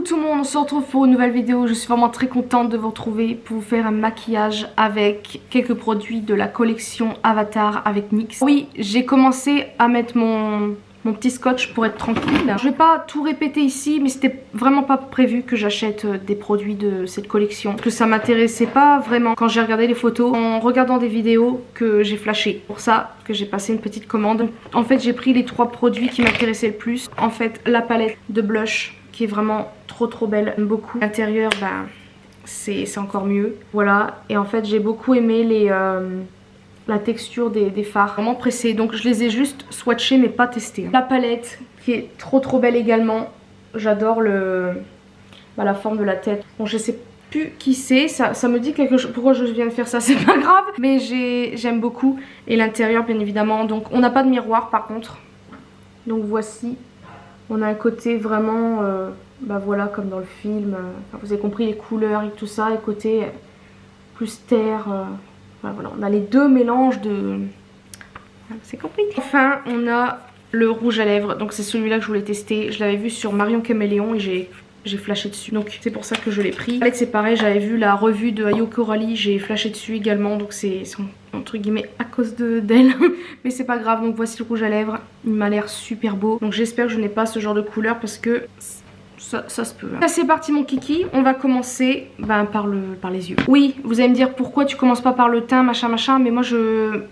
tout le monde, on se retrouve pour une nouvelle vidéo. Je suis vraiment très contente de vous retrouver pour vous faire un maquillage avec quelques produits de la collection Avatar avec NYX. Oui, j'ai commencé à mettre mon petit scotch pour être tranquille. Je vais pas tout répéter ici, mais c'était vraiment pas prévu que j'achète des produits de cette collection. Parce que ça m'intéressait pas vraiment quand j'ai regardé les photos, en regardant des vidéos, que j'ai flashé. Pour ça que j'ai passé une petite commande. En fait, j'ai pris les 3 produits qui m'intéressaient le plus. En fait, la palette de blush qui est vraiment trop belle, j'aime beaucoup. L'intérieur, ben, c'est encore mieux. Voilà, et en fait j'ai beaucoup aimé la texture des fards, vraiment pressés. Donc je les ai juste swatchés mais pas testés. La palette qui est trop belle également. J'adore la forme de la tête. Bon, je sais plus qui c'est, ça me dit quelque chose. Pourquoi je viens de faire ça, c'est pas grave. Mais j'aime beaucoup. Et l'intérieur bien évidemment. Donc on n'a pas de miroir par contre. Donc voici. On a un côté vraiment, bah voilà, comme dans le film. Enfin, vous avez compris les couleurs et tout ça. Et côté plus terre. Voilà, on a les deux mélanges de... C'est compris. Enfin, on a le rouge à lèvres. Donc c'est celui-là que je voulais tester. Je l'avais vu sur Marion Caméléon et j'ai flashé dessus. Donc c'est pour ça que je l'ai pris. En fait, c'est pareil, j'avais vu la revue de Ayo Coralie. J'ai flashé dessus également. Donc c'est entre guillemets à cause d'elle. Mais c'est pas grave. Donc voici le rouge à lèvres. Il m'a l'air super beau. Donc j'espère que je n'ai pas ce genre de couleur parce que... Ça se peut. Là c'est parti mon kiki, on va commencer par les yeux. Oui, vous allez me dire pourquoi tu commences pas par le teint, machin, mais moi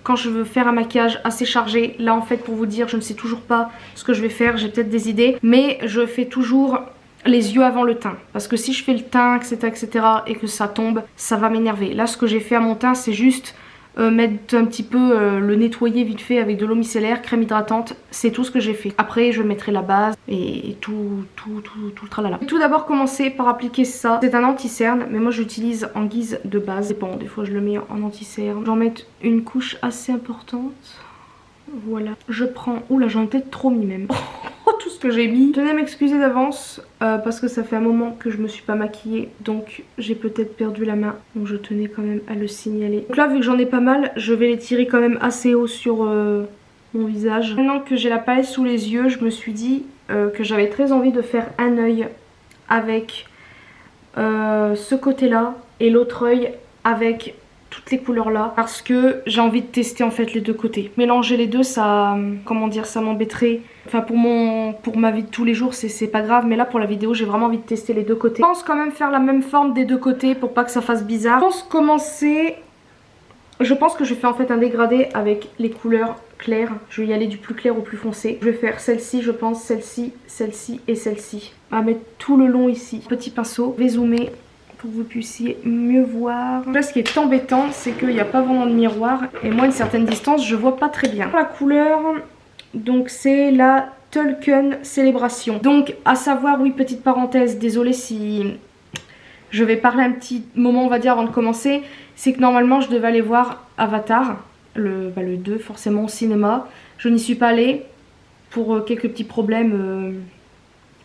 quand je veux faire un maquillage assez chargé, là en fait pour vous dire, je ne sais toujours pas ce que je vais faire, j'ai peut-être des idées, mais je fais toujours les yeux avant le teint. Parce que si je fais le teint, etc. et que ça tombe, ça va m'énerver. Là ce que j'ai fait à mon teint, c'est juste... mettre un petit peu le nettoyer vite fait avec de l'eau micellaire, crème hydratante, c'est tout ce que j'ai fait. Après je mettrai la base et tout le tralala. Tout d'abord commencer par appliquer ça. C'est un anti-cerne mais moi j'utilise en guise de base. Bon, des fois je le mets en anti-cerne. J'en mets une couche assez importante. Voilà. Je prends... Oula, j'en ai peut-être trop mis même. Tout ce que j'ai mis. Je tenais à m'excuser d'avance parce que ça fait un moment que je me suis pas maquillée. Donc j'ai peut-être perdu la main. Donc je tenais quand même à le signaler. Donc là, vu que j'en ai pas mal, je vais les tirer quand même assez haut sur mon visage. Maintenant que j'ai la palette sous les yeux, je me suis dit que j'avais très envie de faire un œil avec ce côté-là et l'autre œil avec... toutes les couleurs là parce que j'ai envie de tester en fait les deux côtés. Mélanger les deux, ça, comment dire, ça m'embêterait. Enfin pour ma vie de tous les jours c'est pas grave, mais là pour la vidéo j'ai vraiment envie de tester les deux côtés. Je pense quand même faire la même forme des deux côtés pour pas que ça fasse bizarre. Je pense que je fais en fait un dégradé avec les couleurs claires. Je vais y aller du plus clair au plus foncé. Je vais faire celle-ci, je pense, celle-ci, celle-ci et celle-ci. On va mettre tout le long ici. Petit pinceau, je vais zoomer pour que vous puissiez mieux voir. Là ce qui est embêtant c'est qu'il n'y a pas vraiment de miroir et moi à une certaine distance je vois pas très bien. La couleur, donc c'est la Tulken Célébration. Donc à savoir, oui, petite parenthèse, désolée si je vais parler un petit moment on va dire avant de commencer, c'est que normalement je devais aller voir Avatar, le 2 forcément au cinéma. Je n'y suis pas allée pour quelques petits problèmes.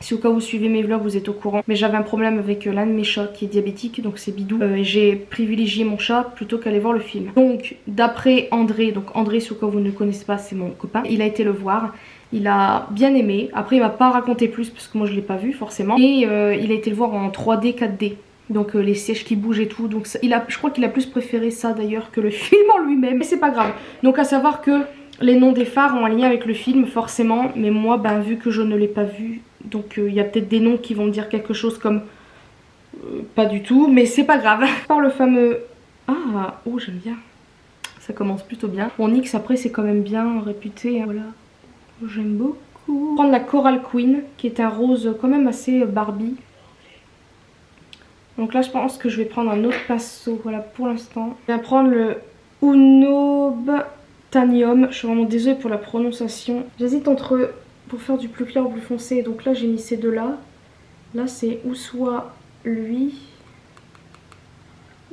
Si au cas où vous suivez mes vlogs vous êtes au courant. Mais j'avais un problème avec l'un de mes chats qui est diabétique, donc c'est Bidou. Et j'ai privilégié mon chat plutôt qu'aller voir le film. Donc d'après André, donc André si au cas où vous ne le connaissez pas c'est mon copain, il a été le voir. Il a bien aimé. Après il m'a pas raconté plus parce que moi je l'ai pas vu forcément. Et il a été le voir en 3D, 4D. Donc les sièges qui bougent et tout. Donc ça, je crois qu'il a plus préféré ça d'ailleurs que le film en lui-même. Mais c'est pas grave. Donc à savoir que les noms des phares ont un lien avec le film forcément. Mais moi vu que je ne l'ai pas vu... Donc il y a peut-être des noms qui vont me dire quelque chose comme pas du tout, mais c'est pas grave. Par le fameux... Ah, oh j'aime bien. Ça commence plutôt bien. Bon, NYX après c'est quand même bien réputé, hein, voilà. J'aime beaucoup. Prendre la Coral Queen qui est un rose quand même assez Barbie. Donc là je pense que je vais prendre un autre pinceau, voilà pour l'instant. Je vais prendre le Unobtainium. Je suis vraiment désolée pour la prononciation. J'hésite entre... pour faire du plus clair ou plus foncé, donc là j'ai mis ces deux là. Là c'est ou soit lui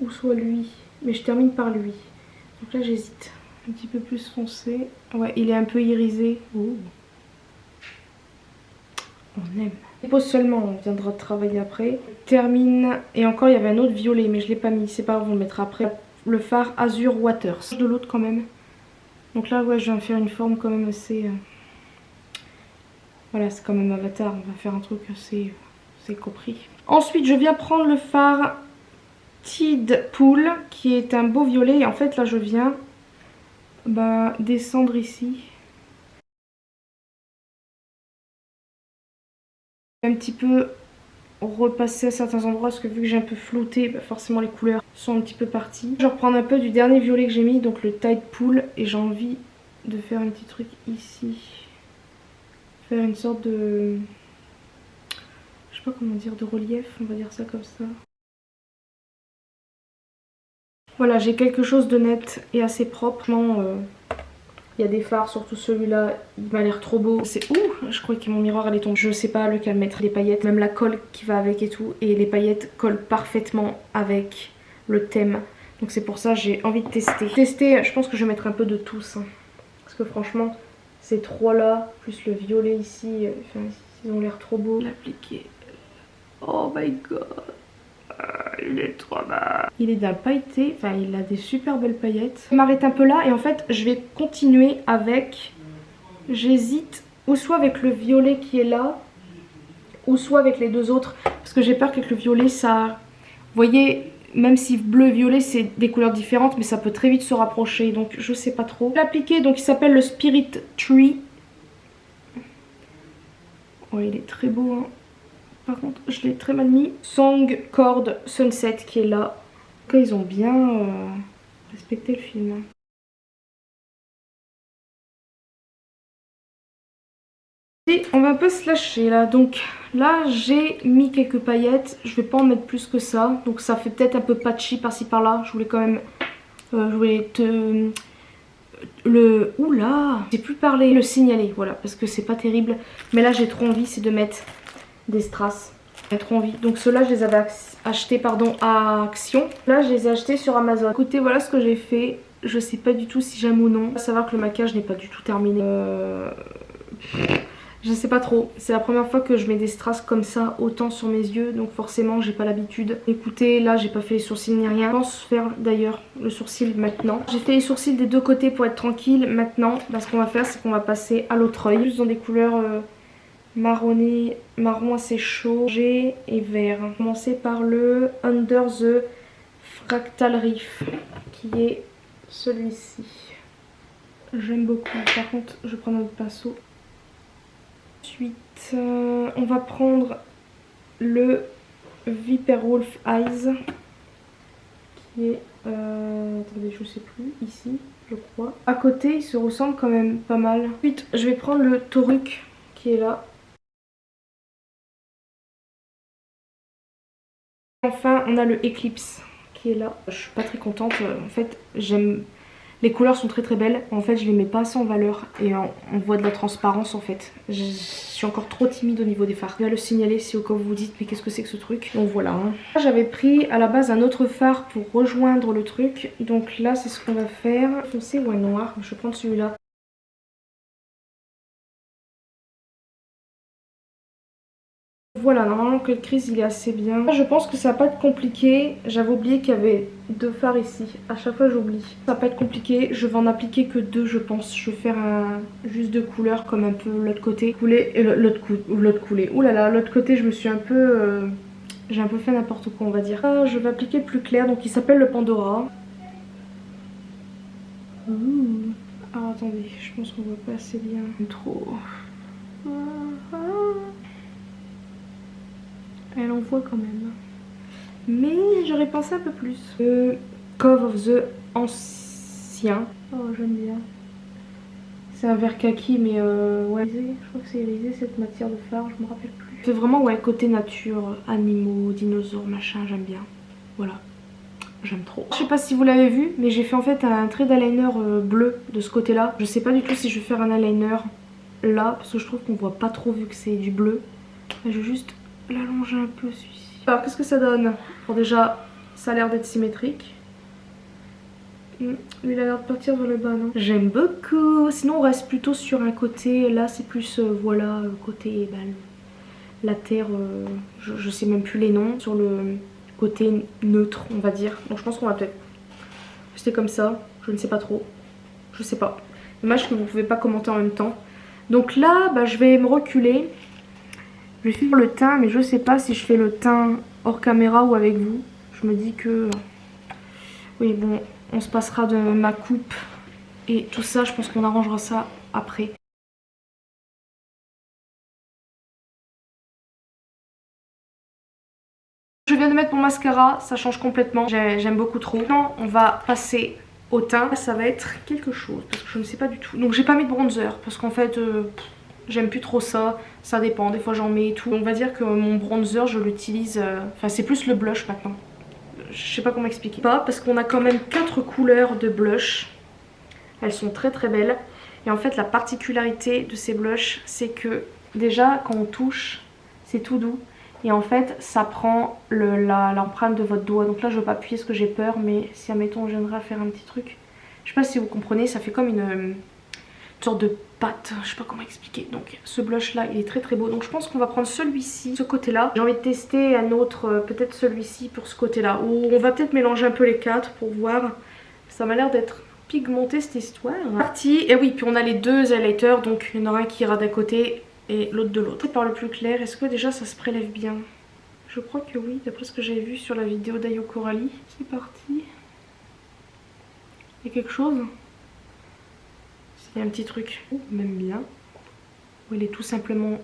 ou soit lui, mais je termine par lui. Donc là j'hésite, un petit peu plus foncé. Ouais, il est un peu irisé. Oh. On aime. On pose seulement, on viendra travailler après. Termine, et encore il y avait un autre violet mais je l'ai pas mis, c'est pas grave, on le mettra après. Le fard Azure Waters, de l'autre quand même. Donc là ouais je viens faire une forme quand même assez... Voilà, c'est quand même Avatar, on va faire un truc assez vous avez compris. Ensuite je viens prendre le fard Tide Pool qui est un beau violet. Et en fait là je viens descendre ici. Un petit peu repasser à certains endroits parce que vu que j'ai un peu flouté, forcément les couleurs sont un petit peu parties. Je vais reprendre un peu du dernier violet que j'ai mis, donc le Tide Pool, et j'ai envie de faire un petit truc ici. Faire une sorte de... je sais pas comment dire, de relief, on va dire ça comme ça. Voilà, j'ai quelque chose de net et assez propre. Il y a des fards, surtout celui-là, il m'a l'air trop beau. C'est ouh, je crois que mon miroir allait tomber. Je sais pas lequel mettre, les paillettes, même la colle qui va avec et tout. Et les paillettes collent parfaitement avec le thème. Donc c'est pour ça j'ai envie de tester. Je pense que je vais mettre un peu de tous. Hein. Parce que franchement, ces trois-là, plus le violet ici, ils ont l'air trop beaux. L'appliquer. Oh my god. Il est trop bas. Il est d'un pailleté, enfin il a des super belles paillettes. Je m'arrête un peu là et en fait je vais continuer avec... J'hésite ou soit avec le violet qui est là, ou soit avec les deux autres. Parce que j'ai peur qu'avec le violet ça... Vous voyez, même si bleu et violet c'est des couleurs différentes, mais ça peut très vite se rapprocher. Donc je sais pas trop. L'appliquer, donc il s'appelle le Spirit Tree. Oh il est très beau hein. Par contre, je l'ai très mal mis. Song Chord Sunset qui est là. En tout cas, ils ont bien respecté le film. Et on va un peu se lâcher là. Donc là, j'ai mis quelques paillettes. Je vais pas en mettre plus que ça. Donc ça fait peut-être un peu patchy par-ci par-là. Je voulais quand même... je voulais te... Oula, j'ai plus parlé. Le signaler, voilà. Parce que c'est pas terrible. Mais là, j'ai trop envie, c'est de mettre des strass. J'ai trop envie. Donc ceux-là je les avais achetés à Action. Là je les ai achetés sur Amazon. Écoutez, voilà ce que j'ai fait. Je sais pas du tout si j'aime ou non. Il faut savoir que le maquillage n'est pas du tout terminé. Je sais pas trop. C'est la première fois que je mets des strass comme ça autant sur mes yeux. Donc forcément j'ai pas l'habitude. Écoutez, là j'ai pas fait les sourcils ni rien. Je pense faire d'ailleurs le sourcil maintenant. J'ai fait les sourcils des deux côtés pour être tranquille. Maintenant, ce qu'on va faire c'est qu'on va passer à l'autre œil. Juste dans des couleurs... marronné, marron assez chaud, et vert. On va commencer par le Under the Fractal Reef qui est celui-ci. J'aime beaucoup. Par contre, je prends notre pinceau. Ensuite, on va prendre le Viper Wolf Eyes qui est, attendez, je sais plus, ici, je crois. À côté, il se ressemble quand même pas mal. Ensuite, je vais prendre le Toruk qui est là. Enfin, on a le Eclipse qui est là. Je suis pas très contente. En fait, j'aime... Les couleurs sont très très belles. En fait, je les mets pas assez en valeur. Et on voit de la transparence en fait. Je suis encore trop timide au niveau des fards. Je vais le signaler si au cas où vous vous dites mais qu'est-ce que c'est que ce truc. Donc voilà. Hein. J'avais pris à la base un autre fard pour rejoindre le truc. Donc là, c'est ce qu'on va faire. Foncé ou un noir. Je vais prendre celui-là. Voilà, normalement que le crease il est assez bien. Je pense que ça va pas être compliqué. J'avais oublié qu'il y avait deux fards ici. À chaque fois j'oublie. Ça va pas être compliqué. Je vais en appliquer que deux je pense. Je vais faire juste deux couleurs comme un peu l'autre côté. Couler et l'autre coulé. Ouh là là, l'autre côté je me suis un peu... j'ai un peu fait n'importe quoi on va dire. Je vais appliquer le plus clair. Donc il s'appelle le Pandora. Ah attendez, je pense qu'on voit pas assez bien. Trop... Elle en voit quand même. Mais j'aurais pensé un peu plus. Cove of the Ancien. Oh j'aime bien. C'est un vert kaki mais ouais. Je crois que c'est irisé cette matière de fard, je me rappelle plus. C'est vraiment ouais côté nature, animaux, dinosaures, machin, j'aime bien. Voilà. J'aime trop. Je sais pas si vous l'avez vu, mais j'ai fait en fait un trait d'eyeliner bleu de ce côté là. Je sais pas du tout si je vais faire un eyeliner là, parce que je trouve qu'on voit pas trop vu que c'est du bleu. Je vais juste l'allonger un peu celui-ci. Alors qu'est-ce que ça donne? Bon déjà ça a l'air d'être symétrique. Lui il a l'air de partir vers le bas non? J'aime beaucoup. Sinon on reste plutôt sur un côté. Là c'est plus voilà côté la terre. Je sais même plus les noms. Sur le côté neutre on va dire. Donc je pense qu'on va peut-être rester comme ça. Je ne sais pas trop. Je sais pas. Dommage que vous pouvez pas commenter en même temps. Donc là je vais me reculer. Je vais faire le teint, mais je sais pas si je fais le teint hors caméra ou avec vous. Je me dis que... Oui, bon, on se passera de ma coupe et tout ça. Je pense qu'on arrangera ça après. Je viens de mettre mon mascara, ça change complètement. J'aime beaucoup trop. Maintenant, on va passer au teint. Ça va être quelque chose parce que je ne sais pas du tout. Donc, j'ai pas mis de bronzer parce qu'en fait... j'aime plus trop ça, ça dépend, des fois j'en mets et tout. On va dire que mon bronzer je l'utilise, enfin c'est plus le blush maintenant. Je sais pas comment expliquer. Pas parce qu'on a quand même 4 couleurs de blush. Elles sont très très belles. Et en fait la particularité de ces blushs c'est que déjà quand on touche c'est tout doux. Et en fait ça prend l'empreinte de votre doigt. Donc là je veux pas appuyer parce que j'ai peur, mais si admettons je viendrai à faire un petit truc. Je sais pas si vous comprenez, ça fait comme une sorte de pâte, je sais pas comment expliquer. Donc ce blush là il est très très beau, donc je pense qu'on va prendre celui-ci, ce côté là. J'ai envie de tester un autre, peut-être celui-ci pour ce côté là, ou on va peut-être mélanger un peu les 4 pour voir. Ça m'a l'air d'être pigmenté cette histoire. Parti. Et oui, puis on a les deux highlighters, donc il y en aura un qui ira d'un côté et l'autre de l'autre. Par le plus clair, est-ce que déjà ça se prélève bien? Je crois que oui, d'après ce que j'avais vu sur la vidéo d'Ayo Coralie. C'est parti. Il y a quelque chose? Il y a un petit truc, même bien. Il est tout simplement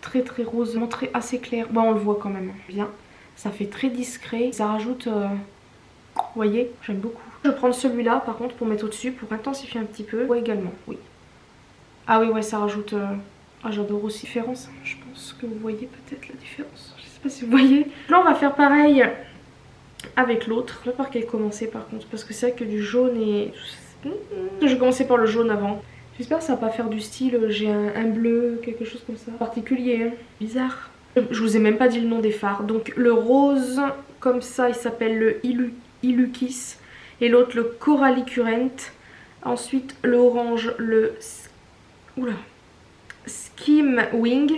très très rose, montré assez clair. Bon, on le voit quand même bien. Ça fait très discret. Ça rajoute, vous voyez, j'aime beaucoup. Je vais prendre celui-là par contre pour mettre au-dessus, pour intensifier un petit peu. Ouais, également, oui. Ah oui, ouais, ça rajoute... Ah, j'adore aussi la différence. Je pense que vous voyez peut-être la différence. Je sais pas si vous voyez. Là, on va faire pareil avec l'autre. Je sais pas par quel commencer par contre, parce que c'est vrai que du jaune et... Je vais commencer par le jaune avant. J'espère que ça va pas faire du style, j'ai un bleu, quelque chose comme ça. Particulier, hein. Bizarre. Je vous ai même pas dit le nom des fards. Donc le rose, comme ça, il s'appelle le Ilukis. Et l'autre, le Coralie Current. Ensuite, le orange, le... Oula. Skim Wing.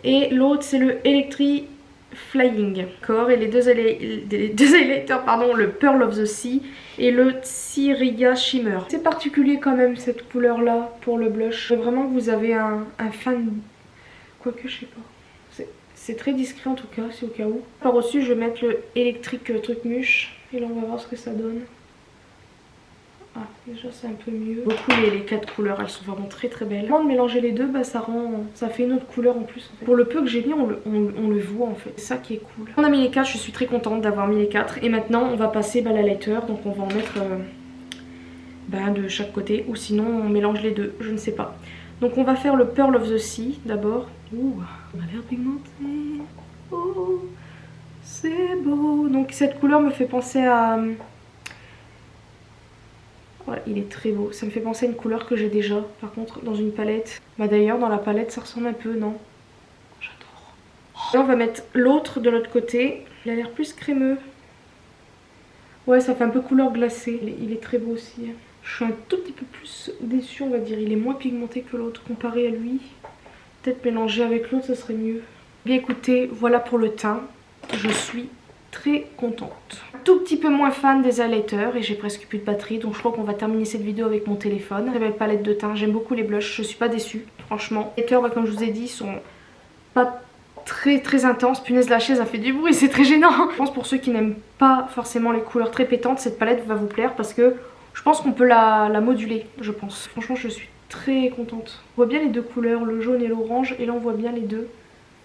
Et l'autre, c'est le Electric Flying. D'accord. Et les deux highlighters, pardon, le Pearl of the Sea et le Tsiriga Shimmer. C'est particulier quand même cette couleur là pour le blush. Vraiment que vous avez un fan... Quoique je sais pas. C'est très discret en tout cas, c'est au cas où. Par au-dessus je vais mettre le électrique truc mûche. Et là on va voir ce que ça donne. Ah, déjà c'est un peu mieux. Beaucoup les 4 couleurs, elles sont vraiment très très belles. Avant de mélanger les deux, bah ça fait une autre couleur en plus en fait. Pour le peu que j'ai mis, on le voit en fait. C'est ça qui est cool. On a mis les 4, je suis très contente d'avoir mis les 4. Et maintenant on va passer l'highlighter, donc on va en mettre de chaque côté. Ou sinon on mélange les deux, je ne sais pas. Donc on va faire le Pearl of the Sea d'abord. Ouh, on a l'air pigmenté. Oh, c'est beau. Donc cette couleur me fait penser à... Voilà, il est très beau. Ça me fait penser à une couleur que j'ai déjà, par contre, dans une palette. Bah d'ailleurs, dans la palette, ça ressemble un peu, non? J'adore. Là, on va mettre l'autre de l'autre côté. Il a l'air plus crémeux. Ouais, ça fait un peu couleur glacée. Il est très beau aussi. Je suis un tout petit peu plus déçue, on va dire. Il est moins pigmenté que l'autre comparé à lui. Peut-être mélanger avec l'autre, ça serait mieux. Bien écoutez, voilà pour le teint. Je suis très contente. Un tout petit peu moins fan des highlighters et j'ai presque plus de batterie, donc je crois qu'on va terminer cette vidéo avec mon téléphone. Très belle palette de teint, j'aime beaucoup les blushs, je suis pas déçue franchement. Les highlighters, comme je vous ai dit, sont pas très intenses. Punaise, la chaise a fait du bruit, c'est très gênant. Je pense pour ceux qui n'aiment pas forcément les couleurs très pétantes, cette palette va vous plaire parce que je pense qu'on peut la moduler, je pense. Franchement, je suis très contente. On voit bien les deux couleurs, le jaune et l'orange, et là on voit bien les deux.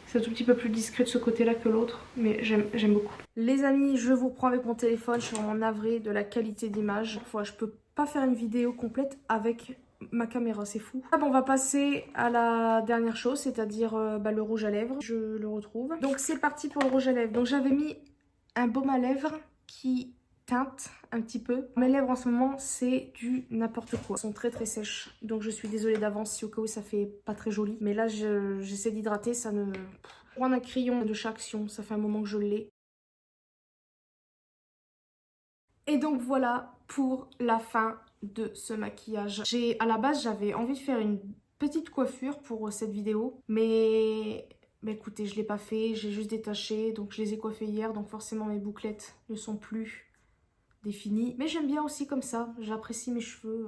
C'est un tout petit peu plus discret de ce côté-là que l'autre, mais j'aime beaucoup. Les amis, je vous prends avec mon téléphone, je suis vraiment navrée de la qualité d'image. Je peux pas faire une vidéo complète avec ma caméra, c'est fou. On va passer à la dernière chose, c'est-à-dire le rouge à lèvres. Je le retrouve. Donc c'est parti pour le rouge à lèvres. Donc j'avais mis un baume à lèvres qui teinte un petit peu. Mes lèvres en ce moment c'est du n'importe quoi. Elles sont très sèches, donc je suis désolée d'avance si au cas où ça fait pas très joli. Mais là j'essaie d'hydrater, ça ne... Prendre un crayon de chaque action, ça fait un moment que je l'ai. Et donc voilà pour la fin de ce maquillage. À la base j'avais envie de faire une petite coiffure pour cette vidéo, mais écoutez, je l'ai pas fait, j'ai juste détaché, donc je les ai coiffées hier, donc forcément mes bouclettes ne sont plus définies. Mais j'aime bien aussi comme ça, j'apprécie mes cheveux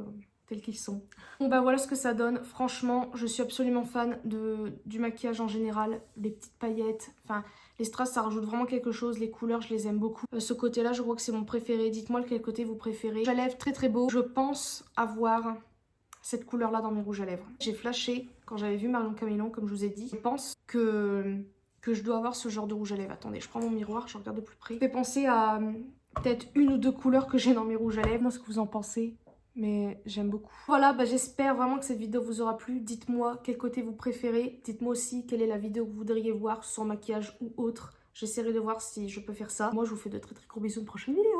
tels qu'ils sont. Bon bah voilà ce que ça donne. Franchement, je suis absolument fan du maquillage en général. Les petites paillettes, enfin les strass ça rajoute vraiment quelque chose. Les couleurs je les aime beaucoup. Ce côté là je crois que c'est mon préféré. Dites-moi lequel côté vous préférez. Rouge à lèvres très très beau. Je pense avoir cette couleur là dans mes rouges à lèvres. J'ai flashé quand j'avais vu Marion Camélon comme je vous ai dit. Je pense que je dois avoir ce genre de rouge à lèvres. Attendez, je prends mon miroir, je regarde de plus près. Je vais penser à peut-être une ou deux couleurs que j'ai dans mes rouges à lèvres. Moi ce que vous en pensez, mais j'aime beaucoup. Voilà, bah j'espère vraiment que cette vidéo vous aura plu. Dites-moi quel côté vous préférez. Dites-moi aussi quelle est la vidéo que vous voudriez voir sans maquillage ou autre. J'essaierai de voir si je peux faire ça. Moi je vous fais de très très gros bisous, une prochaine vidéo.